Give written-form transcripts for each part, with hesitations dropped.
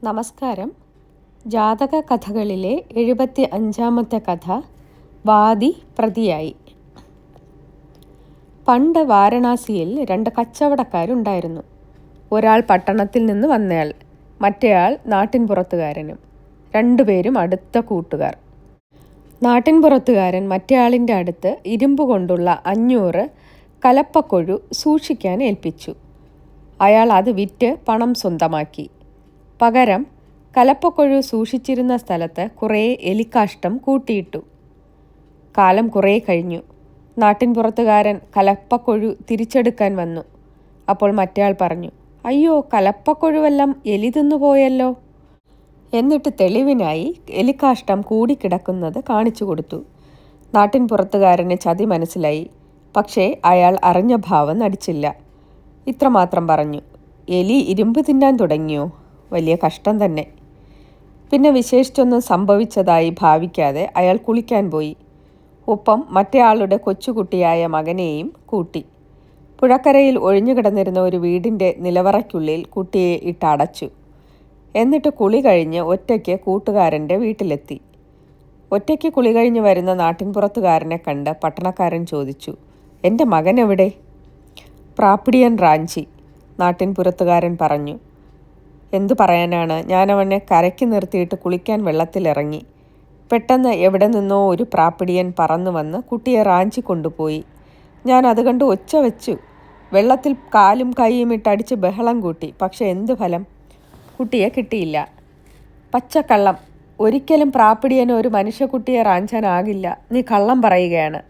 നമസ്കാരം. ജാതക കഥകളിലെ 75-ാമത്തെ കഥ വാദി പ്രതിയായി. പണ്ട് വാരണാസിയിൽ 2 കച്ചവടക്കാരുണ്ടായിരുന്നു. ഒരാൾ പട്ടണത്തിൽ നിന്ന് വന്നയാൾ, മറ്റേയാൾ നാട്ടിൻപുറത്തുകാരനും. 2 പേരും അടുത്ത കൂട്ടുകാർ. നാട്ടിൻപുറത്തുകാരൻ മറ്റേയാളിൻ്റെ അടുത്ത് ഇരുമ്പ് കൊണ്ടുള്ള 500 കലപ്പക്കൊഴു സൂക്ഷിക്കാൻ ഏൽപ്പിച്ചു. അയാൾ അത് വിറ്റ് പണം സ്വന്തമാക്കി. പകരം കലപ്പക്കൊഴു സൂക്ഷിച്ചിരുന്ന സ്ഥലത്ത് കുറേ എലിക്കാഷ്ടം കൂട്ടിയിട്ടു. കാലം കുറേ കഴിഞ്ഞു. നാട്ടിൻപുറത്തുകാരൻ കലപ്പക്കൊഴു തിരിച്ചെടുക്കാൻ വന്നു. അപ്പോൾ മറ്റേയാൾ പറഞ്ഞു, "അയ്യോ, കലപ്പക്കൊഴുവെല്ലാം എലി തിന്നുപോയല്ലോ." എന്നിട്ട് തെളിവിനായി എലിക്കാഷ്ടം കൂടിക്കിടക്കുന്നത് കാണിച്ചു കൊടുത്തു. നാട്ടിൻപുറത്തുകാരന് ചതി മനസ്സിലായി. പക്ഷേ അയാൾ അറിഞ്ഞ ഭാവം നടിച്ചില്ല. ഇത്രമാത്രം പറഞ്ഞു, "എലി ഇരുമ്പ് തിന്നാൻ തുടങ്ങിയോ? വലിയ കഷ്ടം തന്നെ." പിന്നെ വിശേഷിച്ചൊന്നും സംഭവിച്ചതായി ഭാവിക്കാതെ അയാൾ കുളിക്കാൻ പോയി. ഒപ്പം മറ്റേയാളുടെ കൊച്ചുകുട്ടിയായ മകനെയും കൂട്ടി. പുഴക്കരയിൽ ഒഴിഞ്ഞുകിടന്നിരുന്ന ഒരു വീടിൻ്റെ നിലവറയ്ക്കുള്ളിൽ കുട്ടിയെ ഇട്ടടച്ചു. എന്നിട്ട് കുളി കഴിഞ്ഞ് ഒറ്റയ്ക്ക് കൂട്ടുകാരൻ്റെ വീട്ടിലെത്തി. ഒറ്റയ്ക്ക് കുളി കഴിഞ്ഞ് വരുന്ന നാട്ടിൻപുറത്തുകാരനെ കണ്ട് പട്ടണക്കാരൻ ചോദിച്ചു, "എൻ്റെ മകൻ എവിടെ?" "പ്രാപ്പിടിയൻ റാഞ്ചി," നാട്ടിൻപുറത്തുകാരൻ പറഞ്ഞു. "എന്തു പറയാനാണ്, ഞാനവനെ കരയ്ക്ക് നിർത്തിയിട്ട് കുളിക്കാൻ വെള്ളത്തിലിറങ്ങി. പെട്ടെന്ന് എവിടെ നിന്നോ ഒരു പ്രാപ്പിടിയൻ പറന്നു വന്ന് കുട്ടിയെ റാഞ്ചി കൊണ്ടുപോയി. ഞാൻ അത് കണ്ട് ഒച്ച വെച്ചു. വെള്ളത്തിൽ കാലും കൈയും ഇട്ടടിച്ച് ബഹളം കൂട്ടി. പക്ഷെ എന്തു ഫലം? കുട്ടിയെ കിട്ടിയില്ല." "പച്ചക്കള്ളം. ഒരിക്കലും പ്രാപ്പിടിയന് ഒരു മനുഷ്യക്കുട്ടിയെ റാഞ്ചാനാകില്ല. നീ കള്ളം പറയുകയാണ്."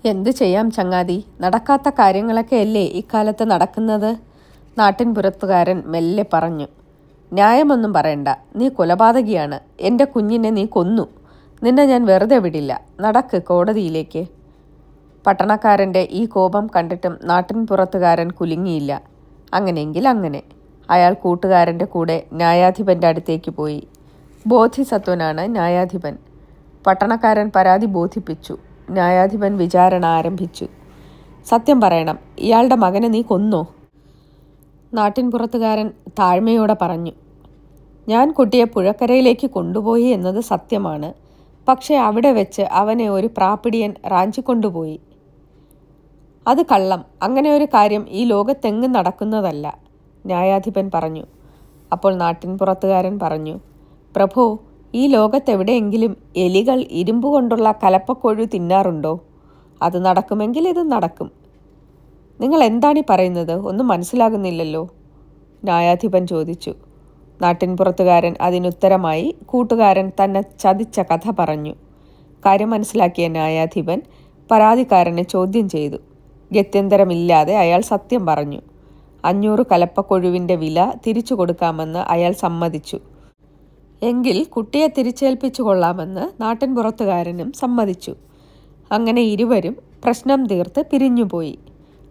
"എന്തു ചെയ്യാം ചങ്ങാതി, നടക്കാത്ത കാര്യങ്ങളൊക്കെ അല്ലേ ഇക്കാലത്ത് നടക്കുന്നത്?" നാട്ടിൻപുറത്തുകാരൻ മെല്ലെ പറഞ്ഞു. "ന്യായമൊന്നും പറയണ്ട. നീ കൊലപാതകിയാണ്. എൻ്റെ കുഞ്ഞിനെ നീ കൊന്നു. നിന്നെ ഞാൻ വെറുതെ വിടില്ല. നടക്ക് കോടതിയിലേക്ക്." പട്ടണക്കാരൻ്റെ ഈ കോപം കണ്ടിട്ടും നാട്ടിൻപുറത്തുകാരൻ കുലുങ്ങിയില്ല. അങ്ങനെയെങ്കിൽ അങ്ങനെ. അയാൾ കൂട്ടുകാരൻ്റെ കൂടെ ന്യായാധിപൻ്റെ അടുത്തേക്ക് പോയി. ബോധിസത്വനാണ് ന്യായാധിപൻ. പട്ടണക്കാരൻ പരാതി ബോധിപ്പിച്ചു. ന്യായാധിപൻ വിചാരണ ആരംഭിച്ചു. "സത്യം പറയണം, ഇയാളുടെ മകനെ നീ കൊന്നോ?" നാട്ടിൻപുറത്തുകാരൻ താഴ്മയോടെ പറഞ്ഞു, "ഞാൻ കുട്ടിയെ പുഴക്കരയിലേക്ക് കൊണ്ടുപോയി എന്നത് സത്യമാണ്. പക്ഷേ അവിടെ വെച്ച് അവനെ ഒരു പ്രാപ്പിടിയൻ റാഞ്ചിക്കൊണ്ടുപോയി." "അത് കള്ളം. അങ്ങനെ ഒരു കാര്യം ഈ ലോകത്തെങ്ങും നടക്കുന്നതല്ല," ന്യായാധിപൻ പറഞ്ഞു. അപ്പോൾ നാട്ടിൻപുറത്തുകാരൻ പറഞ്ഞു, "പ്രഭോ, ഈ ലോകത്തെവിടെയെങ്കിലും എലികൾ ഇരുമ്പ് കൊണ്ടുള്ള കലപ്പക്കൊഴു തിന്നാറുണ്ടോ? അത് നടക്കുമെങ്കിൽ ഇത് നടക്കും." "നിങ്ങൾ എന്താണീ പറയുന്നത്? ഒന്നും മനസ്സിലാകുന്നില്ലല്ലോ," ന്യായാധിപൻ ചോദിച്ചു. നാട്ടിൻപുറത്തുകാരൻ അതിനുത്തരമായി കൂട്ടുകാരൻ തന്നെ ചതിച്ച കഥ പറഞ്ഞു. കാര്യം മനസ്സിലാക്കിയ ന്യായാധിപൻ പരാതിക്കാരനെ ചോദ്യം ചെയ്തു. ഗത്യന്തരമില്ലാതെ അയാൾ സത്യം പറഞ്ഞു. 500 കലപ്പക്കൊഴുവിൻ്റെ വില തിരിച്ചു കൊടുക്കാമെന്ന് അയാൾ സമ്മതിച്ചു. എങ്കിൽ കുട്ടിയെ തിരിച്ചേൽപ്പിച്ചു കൊള്ളാമെന്ന് നാട്ടിൻപുറത്തുകാരനും സമ്മതിച്ചു. അങ്ങനെ ഇരുവരും പ്രശ്നം തീർത്ത് പിരിഞ്ഞുപോയി.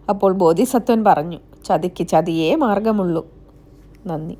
അപ്പോൾ ബോധിസത്വൻ പറഞ്ഞു, "ചതിക്ക് ചതിയേ മാർഗമുള്ളൂ." നന്ദി.